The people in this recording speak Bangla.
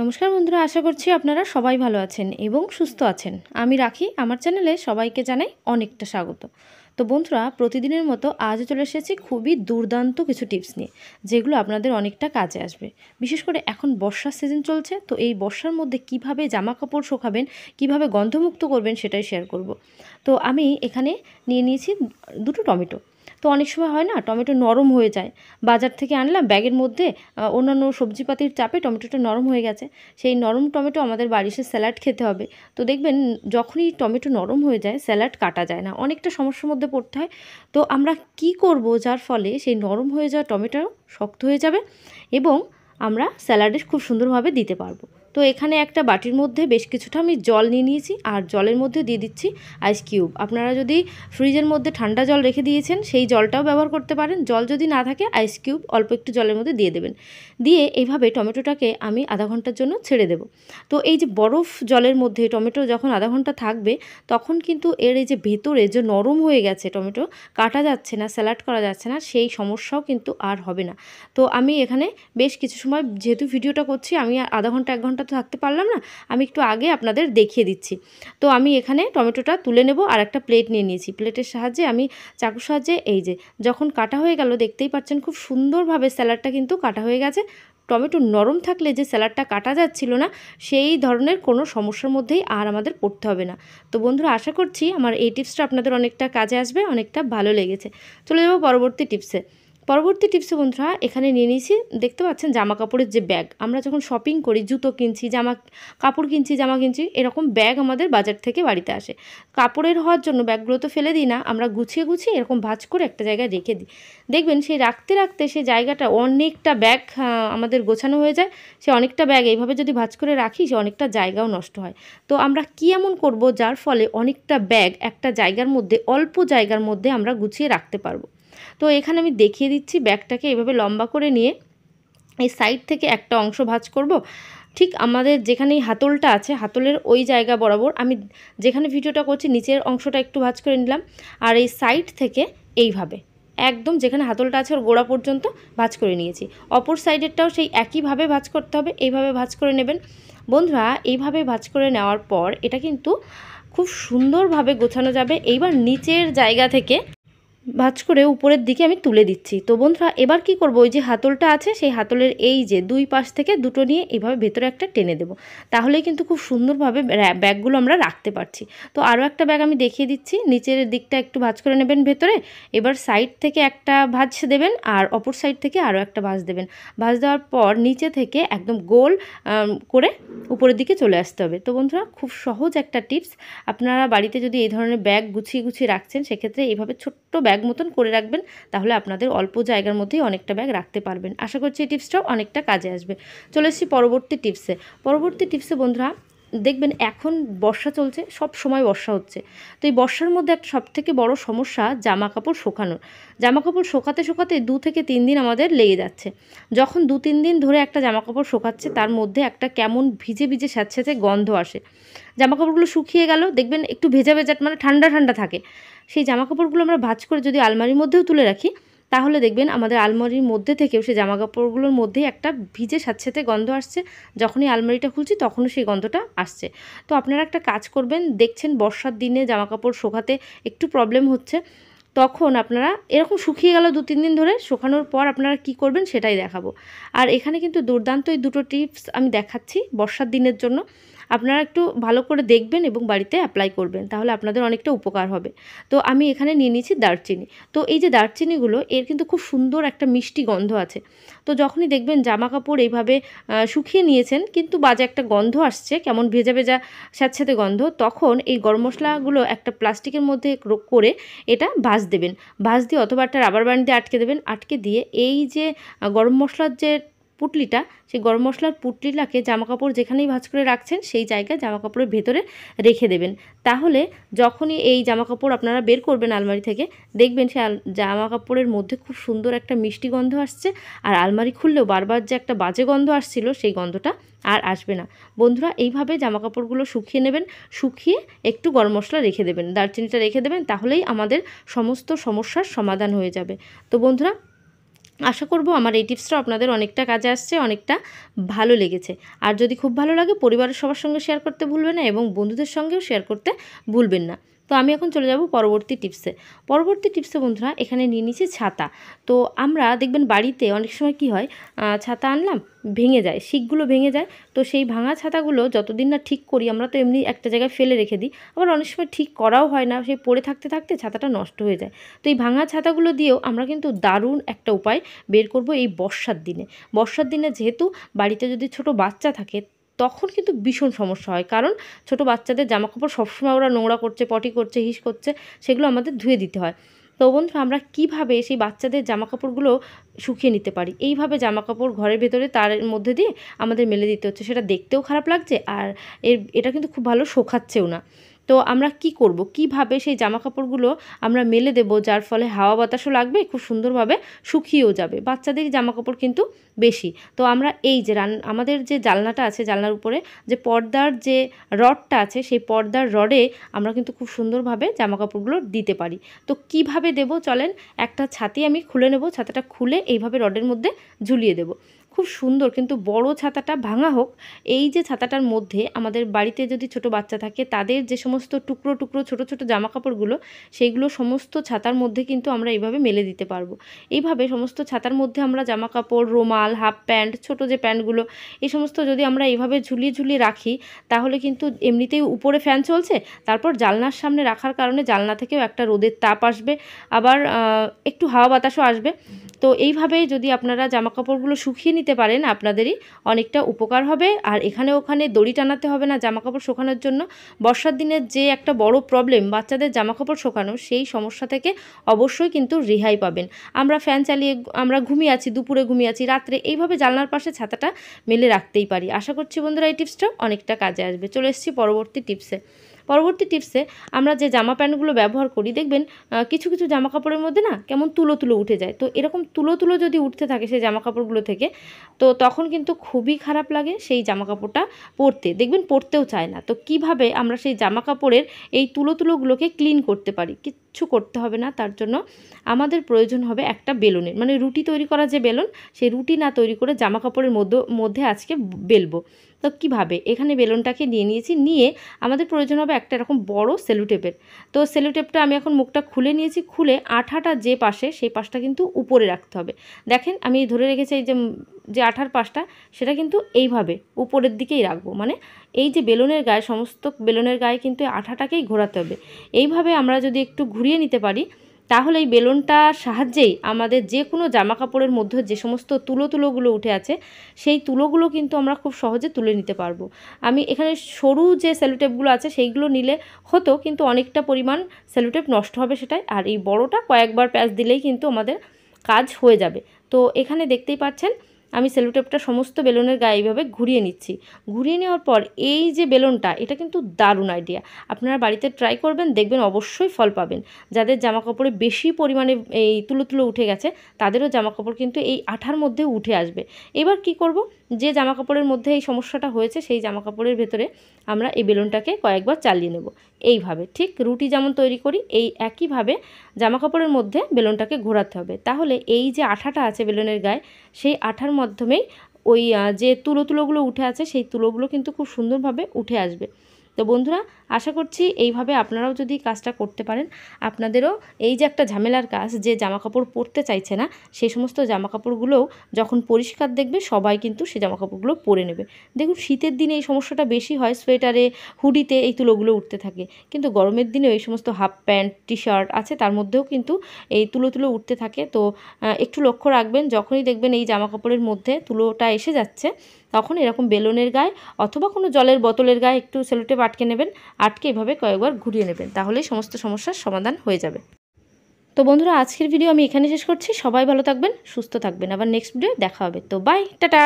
নমস্কার বন্ধুরা, আশা করছি আপনারা সবাই ভালো আছেন এবং সুস্থ আছেন। আমি রাখি, আমার চ্যানেলে সবাইকে জানাই অনেকটা স্বাগত। তো বন্ধুরা, প্রতিদিনের মতো আজও চলে এসেছি খুবই দুর্দান্ত কিছু টিপস নিয়ে, যেগুলো আপনাদের অনেকটা কাজে আসবে। বিশেষ করে এখন বর্ষার সিজন চলছে, তো এই বর্ষার মধ্যে কিভাবে জামা কাপড় শুকাবেন, কিভাবে গন্ধমুক্ত করবেন সেটাই শেয়ার করব। তো আমি এখানে নিয়ে নিয়েছি দুটো টমেটো। তো অনেক সময় হয় না, টমেটো নরম হয়ে যায়। বাজার থেকে আনলাম, ব্যাগের মধ্যে অন্যান্য সবজিপাতির চাপে টমেটোটা নরম হয়ে গেছে। সেই নরম টমেটো আমাদের বাড়ি এসে স্যালাড খেতে হবে। তো দেখবেন যখনই টমেটো নরম হয়ে যায় স্যালাড কাটা যায় না, অনেকটা সমস্যার মধ্যে পড়তে হয়। তো আমরা কি করব যার ফলে সেই নরম হয়ে যাওয়া টমেটো শক্ত হয়ে যাবে এবং আমরা স্যালাডে খুব সুন্দরভাবে দিতে পারবো। তো এখানে একটা বাটির মধ্যে বেশ কিছুটা আমি জল নিয়ে নিয়েছি, আর জলের মধ্যে দিয়ে দিচ্ছি আইস কিউব। আপনারা যদি ফ্রিজের মধ্যে ঠান্ডা জল রেখে দিয়েছেন সেই জলটাও ব্যবহার করতে পারেন। জল যদি না থাকে আইস কিউব অল্প একটু জলের মধ্যে দিয়ে দেবেন। দিয়ে এইভাবে টমেটোটাকে আমি আধা ঘন্টার জন্য ছেড়ে দেব। তো এই যে বরফ জলের মধ্যে টমেটো যখন আধা ঘন্টা থাকবে, তখন কিন্তু এর এই যে ভেতরে যে নরম হয়ে গেছে টমেটো, কাটা যাচ্ছে না, স্যালাড করা যাচ্ছে না, সেই সমস্যাও কিন্তু আর হবে না। তো আমি এখানে বেশ কিছু সময়, যেহেতু ভিডিওটা করছি, আমি আধা ঘন্টা 1 ঘন্টা তো থাকতে পারলাম না, আমি একটু আগে আপনাদের দেখিয়ে দিচ্ছি। তো আমি এখানে টমেটোটা তুলে নেব, আর একটা প্লেট নিয়ে নিয়েছি। প্লেটের সাহায্যে আমি চাকুর সাহায্যে এই যে যখন কাটা হয়ে গেল, দেখতেই পাচ্ছেন খুব সুন্দরভাবে স্যালাডটা কিন্তু কাটা হয়ে গেছে। টমেটো নরম থাকলে যে স্যালাডটা কাটা যাচ্ছিল না, সেই ধরনের কোনো সমস্যার মধ্যেই আর আমাদের পড়তে হবে না। তো বন্ধুরা, আশা করছি আমার এই টিপসটা আপনাদের অনেকটা কাজে আসবে, অনেকটা ভালো লেগেছে। চলে যাব পরবর্তী টিপসে। বন্ধুরা, এখানে নিয়ে নিয়েছি, দেখতে পাচ্ছেন জামা কাপড়ের যে ব্যাগ। আমরা যখন শপিং করি, জুতো কিনছি, কাপড় কিনছি, জামা কিনছি, এরকম ব্যাগ আমাদের বাজার থেকে বাড়িতে আসে। কাপড়ের হওয়ার জন্য ব্যাগগুলো তো ফেলে দিই না, আমরা গুছিয়ে গুছিয়ে এরকম ভাঁজ করে একটা জায়গায় রেখে দিই। দেখবেন সেই রাখতে রাখতে সেই জায়গাটা অনেকটা ব্যাগ আমাদের গোছানো হয়ে যায়। সে অনেকটা ব্যাগ এইভাবে যদি ভাঁজ করে রাখি, সে অনেকটা জায়গাও নষ্ট হয়। তো আমরা কি এমন করব যার ফলে অনেকটা ব্যাগ একটা জায়গার মধ্যে, অল্প জায়গার মধ্যে আমরা গুছিয়ে রাখতে পারবো। তো এখানে আমি দেখিয়ে দিচ্ছি, ব্যাগটাকে এভাবে লম্বা করে নিয়ে এই সাইড থেকে একটা অংশ ভাঁজ করব। ঠিক আমাদের যেখানে হাতলটা আছে, হাতলের ওই জায়গা বরাবর আমি যেখানে ভিডিওটা করছি নিচের অংশটা একটু ভাঁজ করে নিলাম, আর এই সাইড থেকে এইভাবে একদম যেখানে হাতলটা আছে ওর গোড়া পর্যন্ত ভাঁজ করে নিয়েছি। অপর সাইডেরটাও সেই একইভাবে ভাঁজ করতে হবে, এইভাবে ভাঁজ করে নেবেন। বন্ধুরা, এইভাবে ভাঁজ করে নেওয়ার পর এটা কিন্তু খুব সুন্দরভাবে গোছানো যাবে। এইবার নিচের জায়গা থেকে ভাঁজ করে উপরের দিকে আমি তুলে দিচ্ছি। তো বন্ধুরা, এবার কি করব, ওই যে হাতলটা আছে সেই হাতলের এই যে দুই পাশ থেকে দুটো নিয়ে এইভাবে ভেতরে একটা টেনে দেব। তাহলেই কিন্তু খুব সুন্দরভাবে ব্যাগগুলো আমরা রাখতে পারছি। তো আরও একটা ব্যাগ আমি দেখিয়ে দিচ্ছি, নিচের দিকটা একটু ভাঁজ করে নেবেন ভেতরে। এবার সাইড থেকে একটা ভাঁজ দেবেন, আর অপর সাইড থেকে আরও একটা ভাঁজ দেবেন। ভাঁজ দেওয়ার পর নিচে থেকে একদম গোল করে উপরের দিকে চলে আসতে হবে। তো বন্ধুরা, খুব সহজ একটা টিপস। আপনারা বাড়িতে যদি এই ধরনের ব্যাগ গুছিয়ে গুছিয়ে রাখছেন, সেক্ষেত্রে এইভাবে ছোট্ট ব্যাগ মতন করে রাখবেন, তাহলে আপনাদের অল্প জায়গার মধ্যেই অনেকটা ব্যাগ রাখতে পারবেন। আশা করছি এই টিপসটাও অনেকটা কাজে আসবে। চলে এসেছি পরবর্তী টিপসে। বন্ধুরা, দেখবেন এখন বর্ষা চলছে, সব সময় বর্ষা হচ্ছে। তো এই বর্ষার মধ্যে একটা সবথেকে বড় সমস্যা জামা কাপড় শোকানোর। জামা কাপড় শোকাতে শোকাতে 2 থেকে 3 দিন আমাদের লেগে যাচ্ছে। যখন 2-3 দিন ধরে একটা জামা কাপড় শোকাচ্ছে, তার মধ্যে একটা কেমন ভিজে ভিজে স্যাঁতস্যাঁতে গন্ধ আসে। জামা কাপড়গুলো শুকিয়ে গেল, দেখবেন একটু ভেজা ভেজা, মানে ঠান্ডা ঠান্ডা থাকে। সেই জামা কাপড়গুলো আমরা ভাঁজ করে যদি আলমারির মধ্যেও তুলে রাখি, তাহলে দেখবেন আমাদের আলমারির মধ্যে থেকেও সেই জামা কাপড়গুলোর মধ্যেই একটা ভিজে স্যাঁতস্যাঁতে গন্ধ আসছে। যখনই আলমারিটা খুলছি তখনও সেই গন্ধটা আসছে। তো আপনারা একটা কাজ করবেন, দেখছেন বর্ষার দিনে জামা কাপড় শোকাতে একটু প্রবলেম হচ্ছে, তখন আপনারা এরকম শুকিয়ে গেল 2-3 দিন ধরে, শুকানোর পর আপনারা কি করবেন সেটাই দেখাবো। আর এখানে কিন্তু দুর্দান্ত এই দুটো টিপস আমি দেখাচ্ছি বর্ষার দিনের জন্য। আপনারা একটু ভালো করে দেখবেন এবং বাড়িতে অ্যাপ্লাই করবেন, তাহলে আপনাদের অনেকটা উপকার হবে। তো আমি এখানে নিয়ে নিয়েছি দারচিনি। তো এই যে দারচিনিগুলো, এর কিন্তু খুব সুন্দর একটা মিষ্টি গন্ধ আছে। তো যখনই দেখবেন জামা কাপড় এইভাবে শুকিয়ে নিয়েছেন, কিন্তু বাজে একটা গন্ধ আসছে, কেমন ভেজা ভেজা স্যাঁতস্যাঁতে গন্ধ, তখন এই গরম মশলাগুলো একটা প্লাস্টিকের মধ্যে করে এটা ভাঁজ দেবেন। ভাঁজ দিয়ে অথবা একটা রাবার ব্যান্ড দিয়ে আটকে দেবেন। আটকে দিয়ে এই যে গরম মশলার যে পুটলিটা, সেই গরম মশলার পুটলিটাকে জামাকাপড় যেখানেই ভাঁজ করে রাখছেন সেই জায়গায় জামাকাপড়ের ভেতরে রেখে দেবেন। তাহলে যখনই এই জামাকাপড় আপনারা বের করবেন আলমারি থেকে, দেখবেন সেই জামাকাপড়ের মধ্যে খুব সুন্দর একটা মিষ্টি গন্ধ আসছে, আর আলমারি খুললেও বারবার যে একটা বাজে গন্ধ আসছিল, সেই গন্ধটা আর আসবে না। বন্ধুরা, এইভাবে জামাকাপড়গুলো শুকিয়ে নেবেন, শুকিয়ে একটু গরম মশলা রেখে দেবেন, দারচিনিটা রেখে দেবেন, তাহলেই আমাদের সমস্ত সমস্যার সমাধান হয়ে যাবে। তো বন্ধুরা, আশা করব আমার এই টিপসটা আপনাদের অনেকটা কাজে আসছে, অনেকটা ভালো লেগেছে। আর যদি খুব ভালো লাগে পরিবারের সবার সঙ্গে শেয়ার করতে ভুলবেন না এবং বন্ধুদের সঙ্গেও শেয়ার করতে ভুলবেন না। তো আমি এখন চলে যাব পরবর্তী টিপসে। পরবর্তী টিপসে বন্ধুরা এখানে নিয়ে নিয়েছি ছাতা। তো আমরা দেখবেন বাড়িতে অনেক সময় কি হয়, ছাতা আনলাম, ভেঙে যায়, শিকগুলো ভেঙে যায়। তো সেই ভাঙা ছাতাগুলো যতদিন না ঠিক করি, আমরা তো এমনি একটা জায়গায় ফেলে রেখে দিই, আবার অনেক সময় ঠিক করাও হয় না, সেই পড়ে থাকতে থাকতে ছাতাটা নষ্ট হয়ে যায়। তো এই ভাঙা ছাতাগুলো দিয়েও আমরা কিন্তু দারুণ একটা উপায় বের করব এই বর্ষার দিনে। বর্ষার দিনে যেহেতু বাড়িতে যদি ছোট বাচ্চা থাকে তখন কিন্তু ভীষণ সমস্যা হয়, কারণ ছোট বাচ্চাদের জামাকাপড় সবসময় ওরা নোংরা করছে, পটি করছে, হিস করছে, সেগুলো আমাদের ধুয়ে দিতে হয়। তো বন্ধুরা আমরা কীভাবে সেই বাচ্চাদের জামাকাপড়গুলো শুকিয়ে নিতে পারি, এইভাবে জামাকাপড় ঘরের ভেতরে তার মধ্যে দিয়ে আমাদের মেলে দিতে হচ্ছে, সেটা দেখতেও খারাপ লাগছে আর এটা কিন্তু খুব ভালো শোকাচ্ছেও না। তো আমরা কি করব, কিভাবে সেই জামাকাপড়গুলো আমরা মেলে দেব যার ফলে হাওয়া বাতাসও লাগবে, খুব সুন্দরভাবে শুকিয়েও যাবে। বাচ্চাদের জামাকাপড় কিন্তু বেশি। তো আমরা এই যে আমাদের যে জানলাটা আছে, জানলার উপরে যে পর্দার যে রডটা আছে, সেই পর্দার রডে আমরা কিন্তু খুব সুন্দরভাবে জামাকাপড়গুলো দিতে পারি। তো কিভাবে দেব চলেন, একটা ছাতি আমি খুলে নেব, ছাতাটা খুলে এইভাবে রডের মধ্যে ঝুলিয়ে দেব। খুব সুন্দর, কিন্তু বড় ছাতাটা ভাঙা হোক, এই যে ছাতাটার মধ্যে আমাদের বাড়িতে যদি ছোট বাচ্চা থাকে তাদের যে সমস্ত টুকরো টুকরো ছোট ছোট জামাকাপড়গুলো, সেইগুলো সমস্ত ছাতার মধ্যে কিন্তু আমরা এইভাবে মেলে দিতে পারবো। এইভাবে সমস্ত ছাতার মধ্যে আমরা জামাকাপড়, রুমাল, হাফ প্যান্ট, ছোট যে প্যান্টগুলো, এই সমস্ত যদি আমরা এইভাবে ঝুলিয়ে ঝুলিয়ে রাখি, তাহলে কিন্তু এমনিতেই উপরে ফ্যান চলছে, তারপর জানলার সামনে রাখার কারণে জানলা থেকেও একটা রোদের তাপ আসবে, আবার একটু হাওয়া বাতাসও আসবে। তো এইভাবেই যদি আপনারা জামাকাপড়গুলো শুকিয়ে নিতে পারেন, আপনাদেরই অনেকটা উপকার হবে। আর এখানে ওখানে দড়ি টানাতে হবে না জামাকাপড় শুকানোর জন্য। বর্ষার দিনের যে একটা বড় প্রবলেম বাচ্চাদের জামাকাপড় শুকানো, সেই সমস্যা থেকে অবশ্যই কিন্তু রেহাই পাবেন। আমরা ফ্যান চালিয়ে আমরা ঘুমিয়ে আছি, দুপুরে ঘুমিয়ে আছি, রাত্রে এইভাবে জানলার পাশে ছাতাটা মেলে রাখতেই পারি। আশা করছি বন্ধুরা এই টিপসটা অনেকটা কাজে আসবে। চলে এসেছি পরবর্তী টিপসে। পরবর্তী টিপসে আমরা যে জামা প্যান্টগুলো ব্যবহার করি, দেখবেন কিছু কিছু জামা কাপড়ের মধ্যে না কেমন তুলো তুলো উঠে যায়। তো এরকম তুলো তুলো যদি উঠতে থাকে সেই জামা কাপড়গুলো থেকে, তো তখন কিন্তু খুবই খারাপ লাগে সেই জামা কাপড়টা পরতে, দেখবেন পরতেও চায় না। তো কিভাবে আমরা সেই জামা কাপড়ের এই তুলো তুলোগুলোকে ক্লিন করতে পারি, কিচ্ছু করতে হবে না। তার জন্য আমাদের প্রয়োজন হবে একটা বেলুনের, মানে রুটি তৈরি করা যে বেলুন, সেই রুটি না তৈরি করে জামা কাপড়ের মধ্যে আজকে বেলবো। তো কীভাবে, এখানে বেলুনটাকে নিয়ে নিয়েছি, নিয়ে আমাদের প্রয়োজন হবে একটা এরকম বড় সেলোটেপের। তো সেলোটেপটা আমি এখন মুখটা খুলে নিয়েছি, খুলে আঠাটা যে পাশে, সেই পাশটা কিন্তু উপরে রাখতে হবে। দেখেন আমি ধরে রেখেছি, এই যে আঠার পাশটা, সেটা কিন্তু এইভাবে উপরের দিকেই রাখবো, মানে এই যে বেলুনের গায়ে, সমস্ত বেলুনের গায়ে কিন্তু আঠাটাকেই ঘোরাতে হবে। এইভাবে আমরা যদি একটু ঘুরিয়ে নিতে পারি, তাহলে এই বেলুনটার সাহায্যেই আমাদের যে কোনো জামা কাপড়ের মধ্যে যে সমস্ত তুলোগুলো উঠে আছে, সেই তুলোগুলো কিন্তু আমরা খুব সহজে তুলে নিতে পারবো। আমি এখানে সরু যে সেলোটেপগুলো আছে সেইগুলো নিলে হতো, কিন্তু অনেকটা পরিমাণ সেলোটেপ নষ্ট হবে সেটাই। আর এই বড়টা কয়েকবার প্যাচ দিলেই কিন্তু আমাদের কাজ হয়ে যাবে। তো এখানে দেখতেই পাচ্ছেন আমি সেলোটেপটা সমস্ত বেলুনের গায়ে এইভাবে ঘুরিয়ে নিচ্ছি। ঘুরিয়ে নেওয়ার পর এই যে বেলুনটা, এটা কিন্তু দারুণ আইডিয়া, আপনারা বাড়িতে ট্রাই করবেন, দেখবেন অবশ্যই ফল পাবেন। যাদের জামাকাপড়ে বেশি পরিমাণে এই তুলো উঠে গেছে, তাদেরও জামাকাপড় কিন্তু এই আঠার মধ্যে উঠে আসবে। এবার কি করব, যে জামাকাপড়ের মধ্যে এই সমস্যাটা হয়েছে সেই জামাকাপড়ের ভেতরে আমরা এই বেলুনটাকে কয়েকবার চালিয়ে নেব। এইভাবে ঠিক রুটি যেমন তৈরি করি, এই একইভাবে জামাকাপড়ের মধ্যে বেলুনটাকে ঘোরাতে হবে। তাহলে এই যে আঠাটা আছে বেলুনের গায়ে, সেই আঠার মাধ্যমেই ওই যে তুলোগুলো উঠে আছে, সেই তুলোগুলো কিন্তু খুব সুন্দরভাবে উঠে আসবে। তো বন্ধুরা আশা করছি এইভাবে আপনারাও যদি কাজটা করতে পারেন, আপনাদেরও এই যে একটা ঝামেলার কাজ, যে জামাকাপড় পরতে চাইছে না, সেই সমস্ত জামাকাপড়গুলোও যখন পরিষ্কার দেখবে সবাই কিন্তু সেই জামাকাপড়গুলো পরে নেবে। দেখুন শীতের দিনে এই সমস্যাটা বেশি হয়, সোয়েটারে, হুডিতে এই তুলোগুলো উঠতে থাকে, কিন্তু গরমের দিনে এই সমস্ত হাফ প্যান্ট, টি শার্ট আছে তার মধ্যেও কিন্তু এই তুলো উঠতে থাকে। তো একটু লক্ষ্য রাখবেন, যখনই দেখবেন এই জামাকাপড়ের মধ্যে তুলোটা এসে যাচ্ছে, তখন এরকম বেলুনের গায়ে অথবা কোনো জলের বোতলের গায়ে একটু সেলোটেপ আটকে নেবেন, আটকে এভাবে কয়েকবার ঘুরিয়ে নেবেন, তাহলেই সমস্ত সমস্যার সমাধান হয়ে যাবে। তো বন্ধুরা আজকের ভিডিও আমি এখানে শেষ করছি। সবাই ভালো থাকবেন, সুস্থ থাকবেন, আবার নেক্সট ভিডিও দেখা হবে। তো বাই, টাটা।